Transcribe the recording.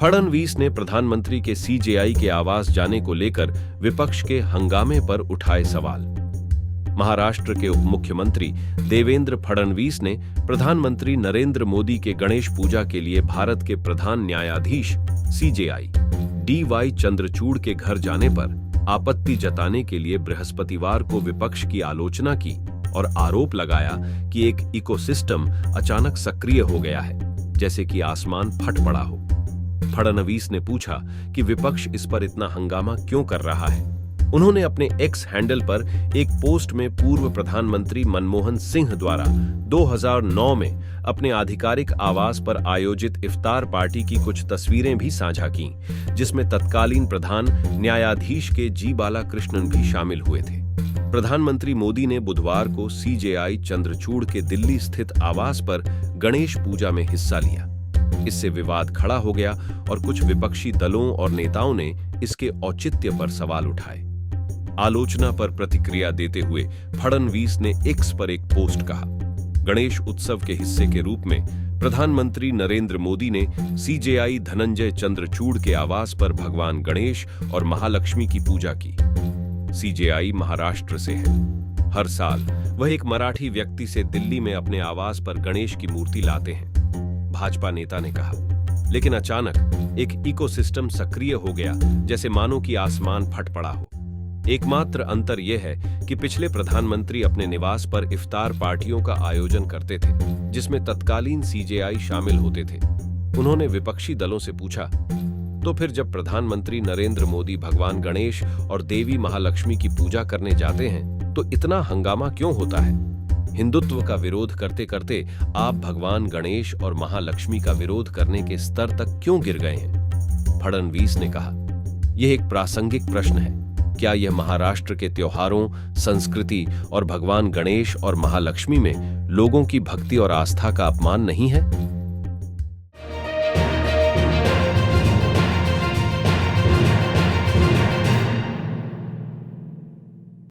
फडणवीस ने प्रधानमंत्री के सीजेआई के आवास जाने को लेकर विपक्ष के हंगामे पर उठाए सवाल। महाराष्ट्र के उप मुख्यमंत्री देवेंद्र फडणवीस ने प्रधानमंत्री नरेंद्र मोदी के गणेश पूजा के लिए भारत के प्रधान न्यायाधीश सीजेआई डीवाई चंद्रचूड़ के घर जाने पर आपत्ति जताने के लिए बृहस्पतिवार को विपक्ष की आलोचना की और आरोप लगाया कि एक इकोसिस्टम अचानक सक्रिय हो गया है, जैसे कि आसमान फट पड़ा हो। फडणवीस ने पूछा कि विपक्ष इस पर इतना हंगामा क्यों कर रहा है। उन्होंने अपने एक्स हैंडल पर एक पोस्ट में पूर्व प्रधानमंत्री मनमोहन सिंह द्वारा 2009 में अपने आधिकारिक आवास पर आयोजित इफ्तार पार्टी की कुछ तस्वीरें भी साझा की, जिसमें तत्कालीन प्रधान न्यायाधीश के जी बालाकृष्णन भी शामिल हुए थे। प्रधानमंत्री मोदी ने बुधवार को सीजेआई चंद्रचूड़ के दिल्ली स्थित आवास पर गणेश पूजा में हिस्सा लिया। इससे विवाद खड़ा हो गया और कुछ विपक्षी दलों और नेताओं ने इसके औचित्य पर सवाल उठाए। आलोचना पर प्रतिक्रिया देते हुए फडणवीस ने एक्स पर एक पोस्ट कहा, गणेश उत्सव के हिस्से के रूप में प्रधानमंत्री नरेंद्र मोदी ने सीजेआई धनंजय चंद्रचूड़ के आवास पर भगवान गणेश और महालक्ष्मी की पूजा की। सीजेआई महाराष्ट्र से है। हर साल वह एक मराठी व्यक्ति से दिल्ली में अपने आवास पर गणेश की मूर्ति लाते हैं, भाजपा नेता ने कहा। लेकिन अचानक एक इकोसिस्टम सक्रिय हो गया, जैसे मानो कि आसमान फट पड़ा हो। एकमात्र अंतर यह है कि पिछले प्रधानमंत्री अपने निवास पर इफ्तार पार्टियों का आयोजन करते थे, जिसमें तत्कालीन सीजेआई शामिल होते थे। उन्होंने विपक्षी दलों से पूछा, तो फिर जब प्रधानमंत्री नरेंद्र मोदी भगवान गणेश और देवी महालक्ष्मी की पूजा करने जाते हैं तो इतना हंगामा क्यों होता है? हिंदुत्व का विरोध करते करते आप भगवान गणेश और महालक्ष्मी का विरोध करने के स्तर तक क्यों गिर गए हैं? फडणवीस ने कहा, यह एक प्रासंगिक प्रश्न है। क्या यह महाराष्ट्र के त्योहारों, संस्कृति और भगवान गणेश और महालक्ष्मी में लोगों की भक्ति और आस्था का अपमान नहीं है?